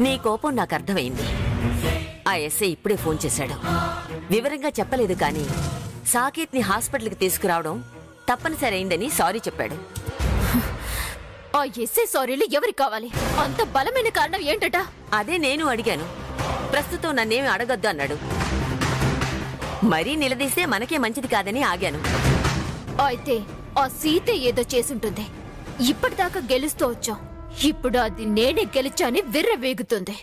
నీ కోపం నాకు అర్థమైంది. ఆ ఎస్ఐ ఇప్పుడే ఫోన్ చేశాడు. వివరంగా చెప్పలేదు కానీ సాకేత్ని హాస్పిటల్కి తీసుకురావడం తప్పనిసరి అయిందని సారీ చెప్పాడు. ఆ ఎస్ఐ సారీలు ఎవరికి కావాలి? అంత బలమైన కారణం ఏంటట? అదే నేను అడిగాను. ప్రస్తుతం నన్నేమి అడగొద్దు అన్నాడు. మరీ నిలదీస్తే మనకే మంచిది కాదని ఆగాను. అయితే ఆ సీత ఏదో చేసుంటుంది. ఇప్పటిదాకా గెలుస్తూ వచ్చాం, ఇప్పుడు అది నేనే గెలిచాని విర్రవేగుతుంది.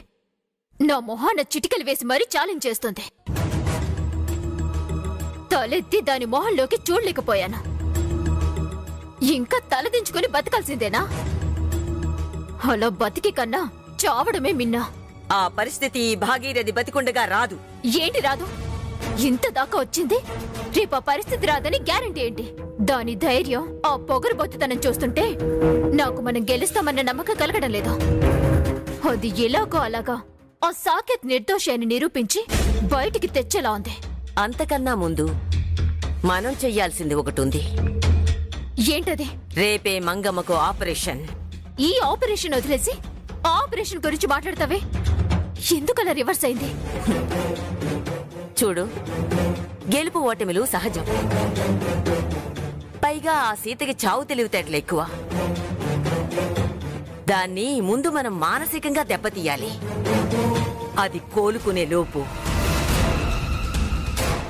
నా మొహాన చిటికలు వేసి మరీ ఛాలెంజ్ చేస్తుంది. తలెత్తి దాని మొహంలోకి చూడలేకపోయాను. ఇంకా తలదించుకుని బతకాల్సిందేనా? అలా బతికి కన్నా చావడమే మిన్నా. ఆ పరిస్థితి భాగీరథి బతికుండగా రాదు. ఏంటి రాదు? ఇంత దాకా వచ్చింది, రేపు ఆ పరిస్థితి రాదని గ్యారంటీ ఏంటి? దాని ధైర్యం, ఆ పొగరుబోతుతనం చూస్తుంటే నాకు మనం గెలుస్తామన్న నమ్మకం కలగడం లేదు. అది ఎలాగో అలాగా ఆ సాకేత్ నిర్దోషి అని నిరూపించి బయటికి తెచ్చేలా ఉంది. అంతకన్నా ముందు మనం చెయ్యాల్సింది ఒకటి ఉంది. ఏంటది? రేపే మంగమ్మకు ఆపరేషన్. ఈ ఆపరేషన్ వదిలేసి ఆ ఆపరేషన్ గురించి మాట్లాడతావే? ఎందుకలా రివర్స్ అయింది? చూడు, గెలుపు ఓటమిలు సహజం. పైగా ఆ సీతకి చావు తెలివితేటలు ఎక్కువ. దాన్ని ముందు మనం మానసికంగా దెబ్బతీయాలి. అది కోలుకునే లోపు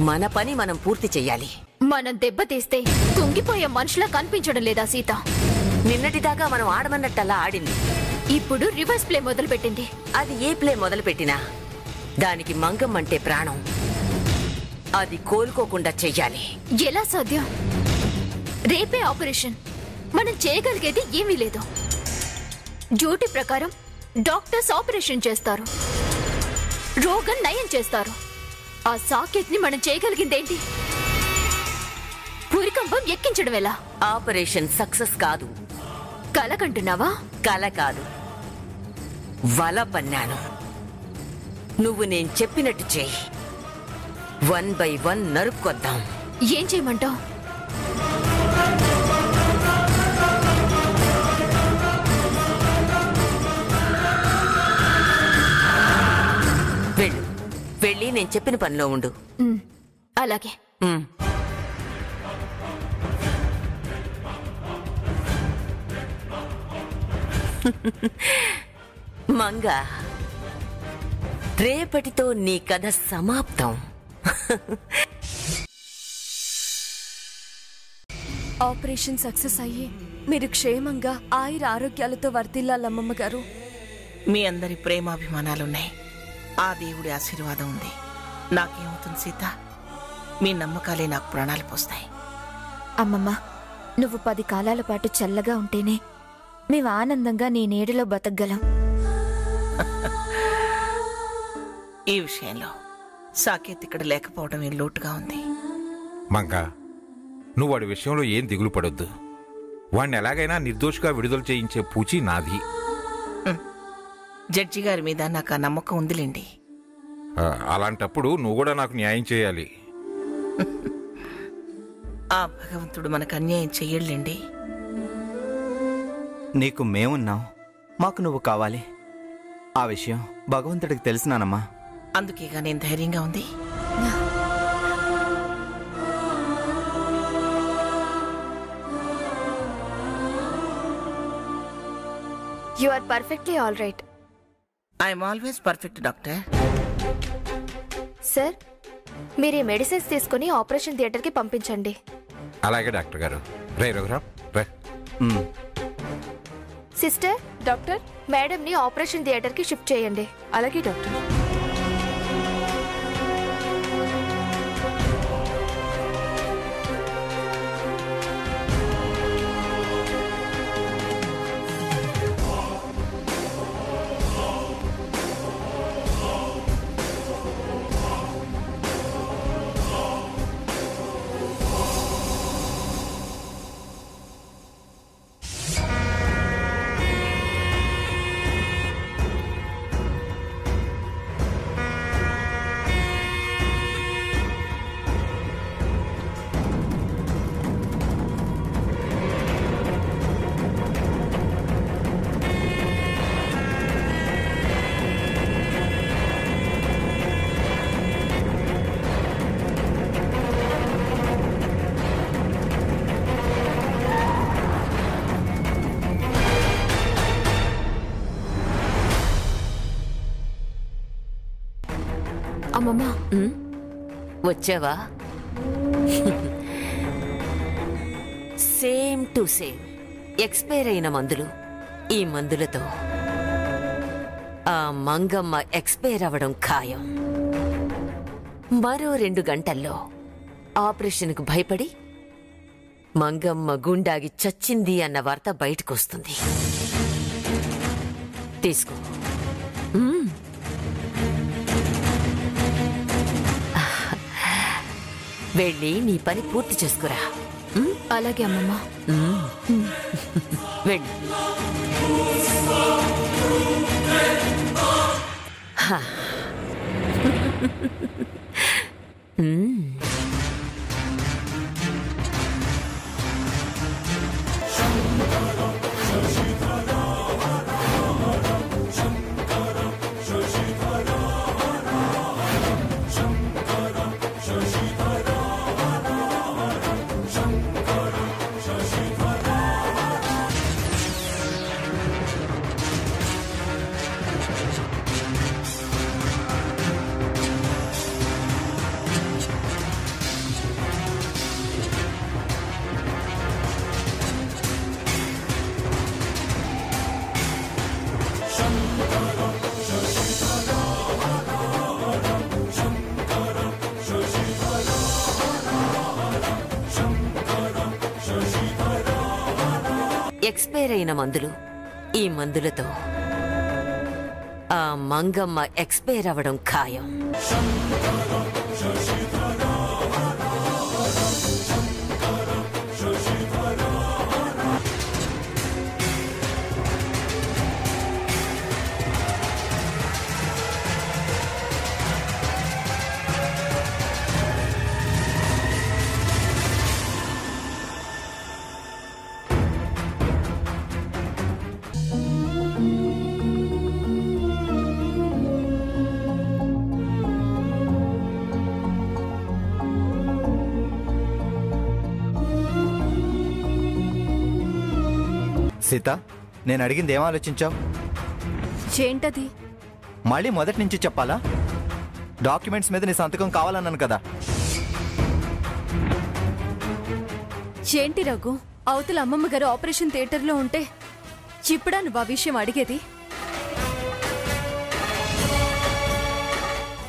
మన పని మనం పూర్తి చెయ్యాలి. మనం దెబ్బతీస్తే కుంగిపోయే మనుషులా కనిపించడం లేదా సీత? నిన్నటిదాకా మనం ఆడమన్నట్టలా ఆడింది. ఇప్పుడు రివర్స్ ప్లే మొదలుపెట్టింది. అది ఏ ప్లే మొదలుపెట్టినా దానికి మంగమ్మంటే ప్రాణం. అది కోలుకోకుండా చెయ్యాలి. ఎలా సాధ్యం? రేపే ఆపరేషన్. మనం చేయగలిగేది ఏమీ లేదు. డ్యూటీ ప్రకారం డాక్టర్స్ ఆపరేషన్ చేస్తారు, రోగం నయం చేస్తారు. ఆ సాకేత్ ని మనం చేయగలిగిందేంటి? భూరికంపం ఎక్కించడం ఎలా? ఆపరేషన్ సక్సెస్ కాదు. కలకంటున్నావా? కల కాదు, వల పన్నాను. నువ్వు నేను చెప్పినట్టు చెయ్యి. 1 by 1 నరుక్కొద్దాం. ఏం చేయమంటావు? వెళ్ళు, వెళ్ళి నేను చెప్పిన పనిలో ఉండు. అలాగే. మంగ, రేపటితో నీ కథ సమాప్తం. ఆపరేషన్ సక్సెస్ అయ్యి మీరు క్షేమంగా ఆయుర ఆరోగ్యాలతో వర్ధిల్లాలమ్మమ్మ గారు. మీ అందరి ప్రేమాభిమానాలున్నాయి. ఆ దేవుడి ఆశీర్వాదం ఉంది. నాకేమవుతుంది సీత? మీ నమ్మకాలే నాకు ప్రాణాలు పోస్తాయి. అమ్మమ్మ, నువ్వు 10 కాలాల పాటు చల్లగా ఉంటేనే మేము ఆనందంగా నీ నీడలో బతకగలం. ఈ విషయంలో సాకేత్ ఇక్కడ లేకపోవడం ఏం లోటుగా ఉంది. మంగా, నువ్వు వాడి విషయంలో ఏం దిగులు పడొద్దు. వాణ్ణి ఎలాగైనా నిర్దోషిగా విడుదల చేయించే పూచి నాది. జడ్జి గారి మీద నాకు ఆ నమ్మకం ఉందిలేండి. అలాంటప్పుడు నువ్వు కూడా నాకు న్యాయం చేయాలి. ఆ భగవంతుడు మనకు అన్యాయం చెయ్యలేండి. నీకు మేమున్నాం, మాకు నువ్వు కావాలి. ఆ విషయం భగవంతుడికి తెలిసినానమ్మా. అందుకేగా నేను ధైర్యంగా ఉంది. You are perfectly all right. I'm always perfect doctor. Sir, మీరు ఈ మెడిసిన్స్ తీసుకుని ఆపరేషన్ థియేటర్కి పంపించండి. అలాగే డాక్టర్ గారు. రే రఘురామ్, రే. సిస్టర్, డాక్టర్, మేడంని ఆపరేషన్ థియేటర్కి షిఫ్ట్ చేయండి. అలాగే డాక్టర్. అమ్మమ్మా, వచ్చావా? సేమ్ టు సేమ్ ఎక్స్పైర్ అయిన మందులు. ఈ మందులతో ఆ మంగమ్మ ఎక్స్పైర్ అవ్వడం ఖాయం. మరో 2 గంటల్లో ఆపరేషన్కు భయపడి మంగమ్మ గుండాగి చచ్చింది అన్న వార్త బయటకొస్తుంది. తీసుకో. వెళ్ళి నీ పని పూర్తి చేసుకురా. అలాగే అమ్మమ్మా. వెళ్ళి. ఎక్స్పైర్ అయిన మందులు. ఈ మందులతో ఆ మంగమ్మ ఎక్స్పైర్ అవ్వడం ఖాయం. సీత, నేను అడిగింది ఏం ఆలోచించావు? ఏంటది? మళ్ళీ మొదటి నుంచి చెప్పాలా? డాక్యుమెంట్స్ మీద నీ సంతకం కావాలన్నాను కదా. ఏంటి రఘు, అవతల అమ్మమ్మ గారు ఆపరేషన్ థియేటర్లో ఉంటే ఇప్పుడా నువ్వు ఆ విషయం అడిగేది?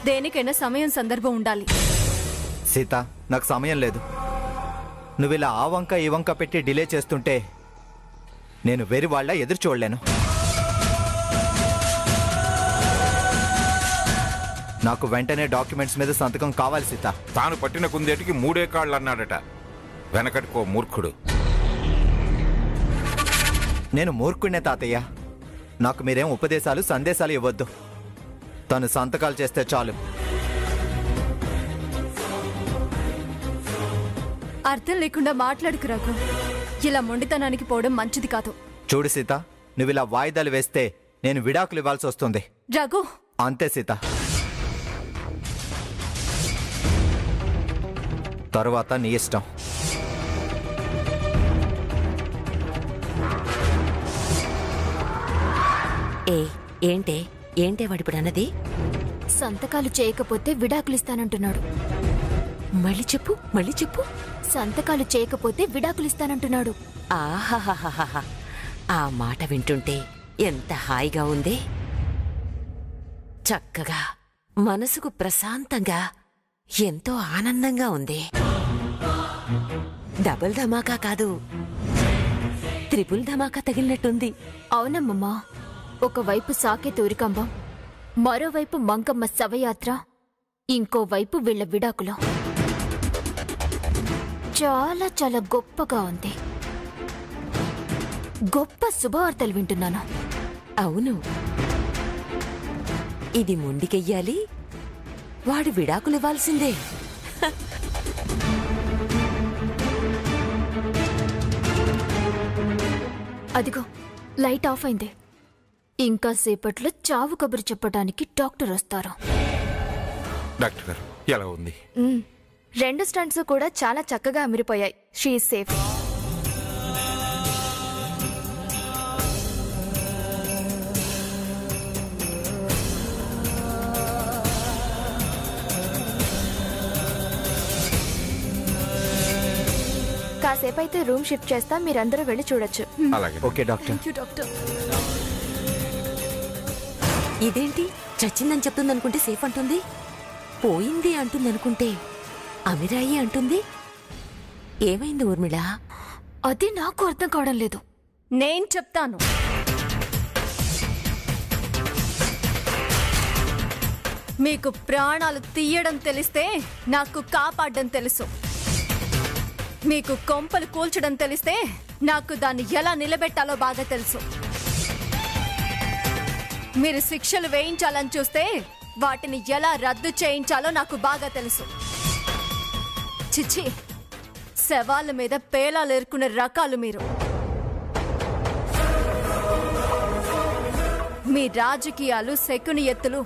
దేనికైనా సమయం సందర్భం ఉండాలి. సీత, నాకు సమయం లేదు. నువ్వు ఇలా ఆ వంక ఈ వంక పెట్టి డిలే చేస్తుంటే నేను వేరే వాళ్ళ ఎదురు చూడలేను. నాకు వెంటనే డాక్యుమెంట్స్ మీద సంతకం కావాలి సీత. తాను పట్టిన కుందేటికి 3 కాళ్ళు అన్నాడట. వెనకటికో మూర్ఖుడు. నేను మూర్ఖుడినే తాతయ్య. నాకు మీరేం ఉపదేశాలు సందేశాలు ఇవ్వద్దు. తను సంతకాలు చేస్తే చాలు. అర్థం లేకుండా మాట్లాడుకు రఘు. ఇలా మొండితనానికి పోవడం మంచిది కాదు. చూడు సీత, నువ్వు ఇలా వాయిదాలు వేస్తే నేను విడాకులు ఇవ్వాల్సి వస్తుంది. రఘు, అంతే సీత. తరువాత నీ ఇష్టం. ఏంటే వాడిప్పుడు అన్నది? సంతకాలు చేయకపోతే విడాకులిస్తానంటున్నాడు. మళ్ళీ చెప్పు. సంతకాలు చేయకపోతే విడాకులిస్తానంటున్నాడు. ఆహాహాహాహా, ఆ మాట వింటుంటే ఎంత హాయిగా ఉంది. చక్కగా, మనసుకు ప్రశాంతంగా, ఎంతో ఆనందంగా ఉంది. డబుల్ ధమాకా కాదు, త్రిపుల్ ధమాకా తగిలినట్టుంది. అవునమ్మమ్మా. ఒకవైపు సాకేత్ ఉరికంబం, మరోవైపు మంగమ్మ శవయాత్ర, ఇంకోవైపు వీళ్ల విడాకులు. చాలా చాలా గొప్పగా ఉంది. గొప్ప శుభవార్తలు వింటున్నాను. అవును, ఇది మొండికెయ్యాలి, వాడు విడాకులివ్వాల్సిందే. అదిగో లైట్ ఆఫ్ అయింది. ఇంకా సేపట్లో చావు కబురు చెప్పడానికి డాక్టర్ వస్తారు. డాక్టర్ గారు ఎలా ఉంది? 2 స్టంట్స్ కూడా చాలా చక్కగా అమిరిపోయాయి. She is safe. కాసేపు అయితే రూమ్ షిఫ్ట్ చేస్తా, మీరందరూ వెళ్ళి చూడొచ్చు. అలాగే. Okay doctor. Thank you doctor. ఇదేంటి చచ్చిందని చెప్తుందనుకుంటే సేఫ్ అంటుంది, పోయింది అంటుందనుకుంటే అమిరాయి అంటుంది. ఏమైంది ఊర్మిళ? అది నాకు అర్థం కావడం లేదు. నేను చెప్తాను. మీకు ప్రాణాలు తీయడం తెలిస్తే నాకు కాపాడడం తెలుసు. మీకు కొంపలు కూల్చడం తెలిస్తే నాకు దాన్ని ఎలా నిలబెట్టాలో బాగా తెలుసు. మీరు శిక్షలు వేయించాలని చూస్తే వాటిని ఎలా రద్దు చేయించాలో నాకు బాగా తెలుసు. చిచ్చి, శవాల మీద పేలాలు ఏరుకునే రకాలు మీరు. మీ రాజకీయాలు శకుని ఎత్తులు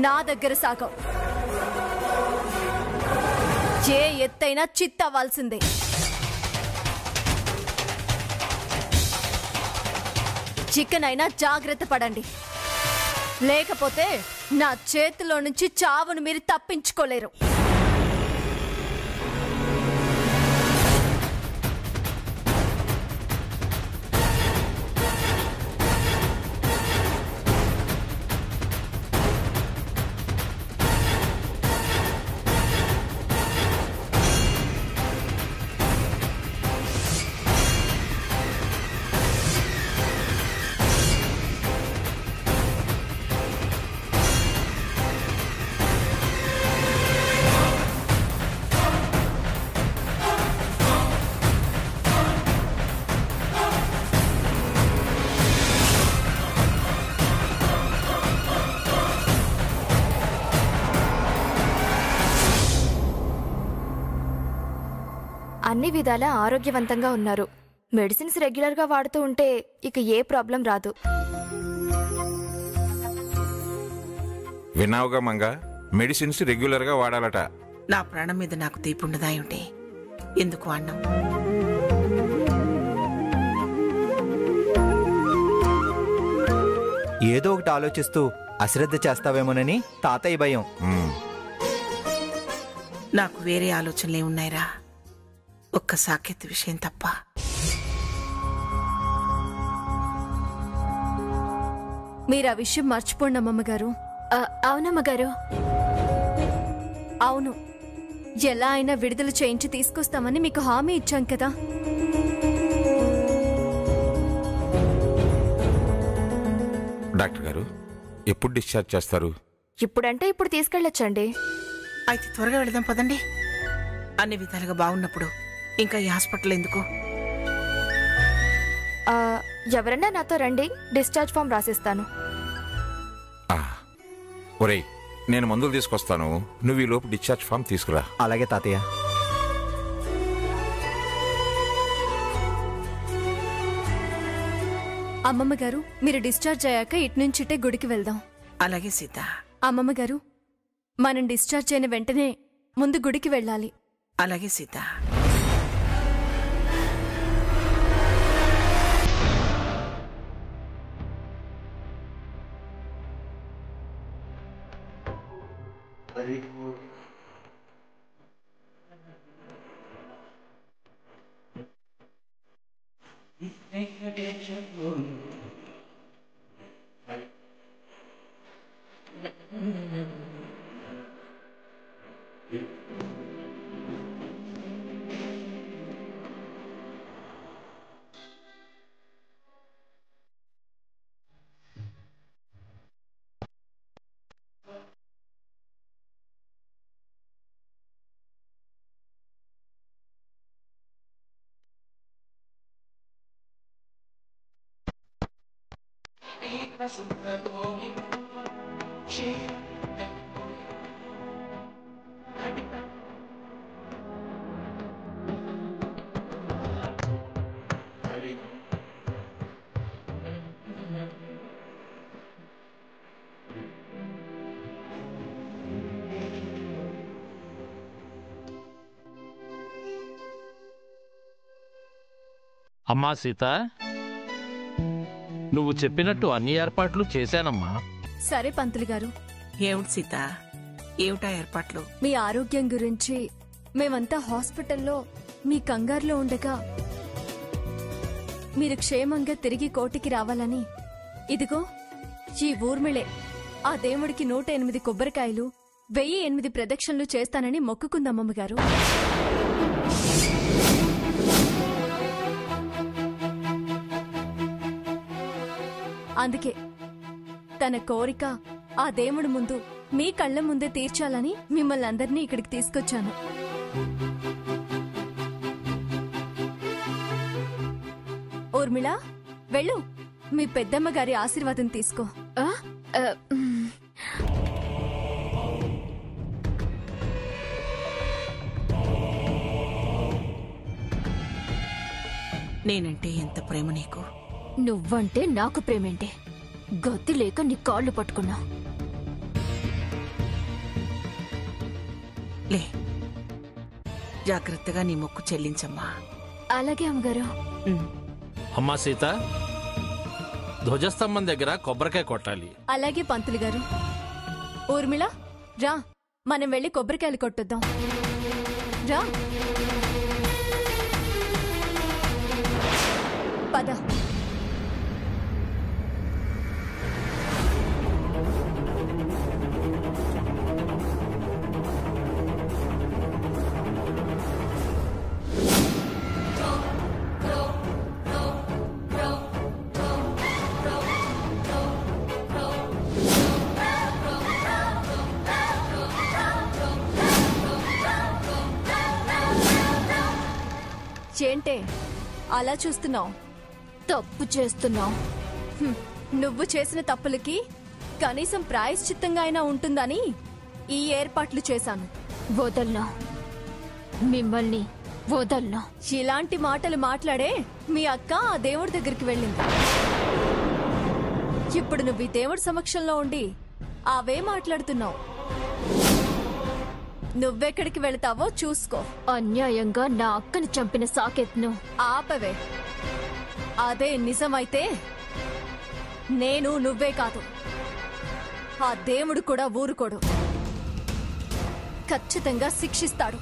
నా దగ్గర సాగవు. ఏ ఎత్తైనా చిత్తవ్వాల్సిందే. చికెన్ అయినా జాగ్రత్త పడండి, లేకపోతే నా చేతిలో నుంచి చావును మీరు తప్పించుకోలేరు. అన్ని విధాలా ఆరోగ్యవంతంగా ఉన్నారు. మెడిసిన్స్ రెగ్యులర్గా వాడుతూ ఉంటే ఇక ఏ ప్రాబ్లం రాదు. విన్నావుగా మంగ, మెడిసిన్స్ రెగ్యులర్గా వాడాలట. నా ప్రాణం మీద నాకు తీపుండదా ఏమిటి? ఎందుకు వాడినాం? ఏదో ఒకటి ఆలోచిస్తూ అశ్రద్ధ చేస్తావేమోనని తాతయ్య భయం. నాకు వేరే ఆలోచనలే ఉన్నాయిరా, ఒక్క సాకేత్ విషయం తప్ప. మీరు ఆ విషయం మర్చిపోండి అమ్మమ్మగారు. అవునమ్మగారు. అవును, ఎలా అయినా విడుదల చేయించి తీసుకొస్తామని మీకు హామీ ఇచ్చాం కదా. డాక్టర్ గారు ఎప్పుడు డిశ్చార్జ్ చేస్తారు? ఇప్పుడంటే ఇప్పుడు తీసుకెళ్ళొచ్చండి. అయితే త్వరగా వెళదాం పదండి. అన్ని విధాలుగా బాగున్నప్పుడు ఇంకా ఈ హాస్పిటల్ ఎందుకు? ఎవరన్నా నాతో రండి, డిశ్చార్జ్ ఫామ్ రాసిస్తాను. ఒరేయ్, నేను మందులు తీసుకొస్తాను, నువ్వు ఈ లోపు డిశ్చార్జ్ ఫామ్ తీసుకురా. అలాగే తాతయ్య. అమ్మమ్మ గారు, మీరు డిశ్చార్జ్ అయ్యాక ఇటు నుంచిటే గుడికి వెళ్దాం. అలాగే సీత. అమ్మమ్మ గారు, మనం డిశ్చార్జ్ అయిన వెంటనే ముందు గుడికి వెళ్ళాలి. అలాగే సీత. అమ్మా సీత, నువ్వు చెప్పినట్టు అన్ని ఏర్పాట్లు చేశానమ్మా. సరే పంతులు గారు. ఏమిటి సీత, ఏమిటా ఏర్పాట్లు? మీ ఆరోగ్యం గురించి మేమంతా హాస్పిటల్లో మీ కంగారులో ఉండగా మీరు క్షేమంగా తిరిగి కోటికి రావాలని ఇదిగో ఈ ఊర్మిళే ఆ దేవుడికి 108 కొబ్బరికాయలు 1008 ప్రదక్షిణలు చేస్తానని మొక్కుకుందమ్మగారు. అందుకే తన కోరిక ఆ దేవుడి ముందు మీ కళ్ళ ముందే తీర్చాలని మిమ్మల్ని అందరినీ ఇక్కడికి తీసుకొచ్చాను. ఊర్మిళ, వెళ్ళు, మీ పెద్దమ్మ గారి ఆశీర్వాదం తీసుకో. నేనంటే ఎంత ప్రేమ నీకు. నువ్వంటే నాకు ప్రేమేంటి? గతి లేక నీ కాళ్ళు పట్టుకున్నా. లే, జాగ్రత్తగా నీ మొక్కు చెల్లించమ్మా. అలాగే అమ్మగారు. అమ్మా సీత, ధ్వజస్తంభం దగ్గర కొబ్బరికాయ కొట్టాలి. అలాగే పంతులు గారు. ఊర్మిళ, రా, మనం వెళ్ళి కొబ్బరికాయలు కొట్టొద్దాం. రా, పద. ఏంటే అలా చూస్తున్నావు? తప్పు చేస్తున్నావు. నువ్వు చేసిన తప్పులకి కనీసం ప్రాయశ్చిత్తంగా అయినా ఉంటుందని ఈ ఏర్పాట్లు చేశాను. వదల్నా, మిమ్మల్ని వదల్నా. ఇలాంటి మాటలు మాట్లాడే మీ అక్క ఆ దేవుడి దగ్గరికి వెళ్ళింది. ఇప్పుడు నువ్వు ఈ దేవుడి సమక్షంలో ఉండి అవే మాట్లాడుతున్నావు. నువ్వెక్కడికి వెళతావో చూసుకో. అన్యాయంగా నా అక్కని చంపిన సాకేత్ను ఆపవే. అదే నిజమైతే నేను, నువ్వే కాదు, ఆ దేవుడు కూడా ఊరుకోడు. ఖచ్చితంగా శిక్షిస్తాడు.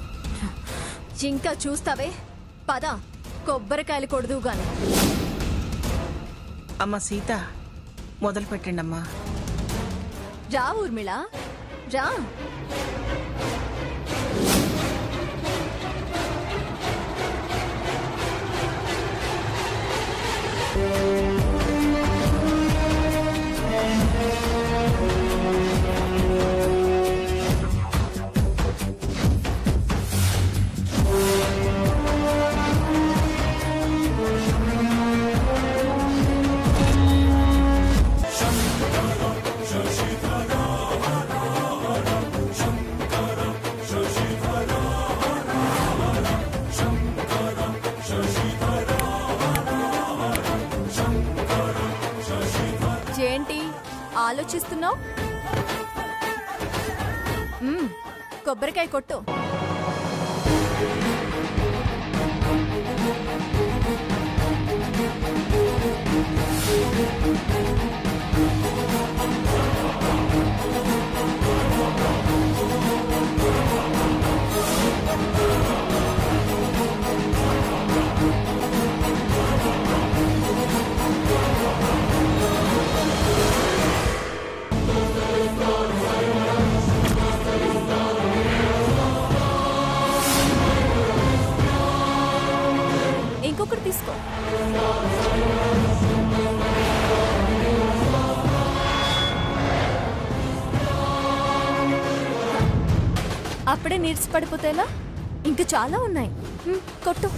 ఇంకా చూస్తావే, పద, కొబ్బరికాయలు కొడదు గాని. అమ్మ సీత, మొదలు పెట్టండి అమ్మా. రా ఊర్మిళ, రా. ఏంటి ఆలోచిస్తున్నావు? కొబ్బరికాయ కొట్టు. ఇంకొకటి తీసుకో. అప్పుడే నీర్చి పడిపోతేలా? ఇంకా చాలా ఉన్నాయి. కొట్టు.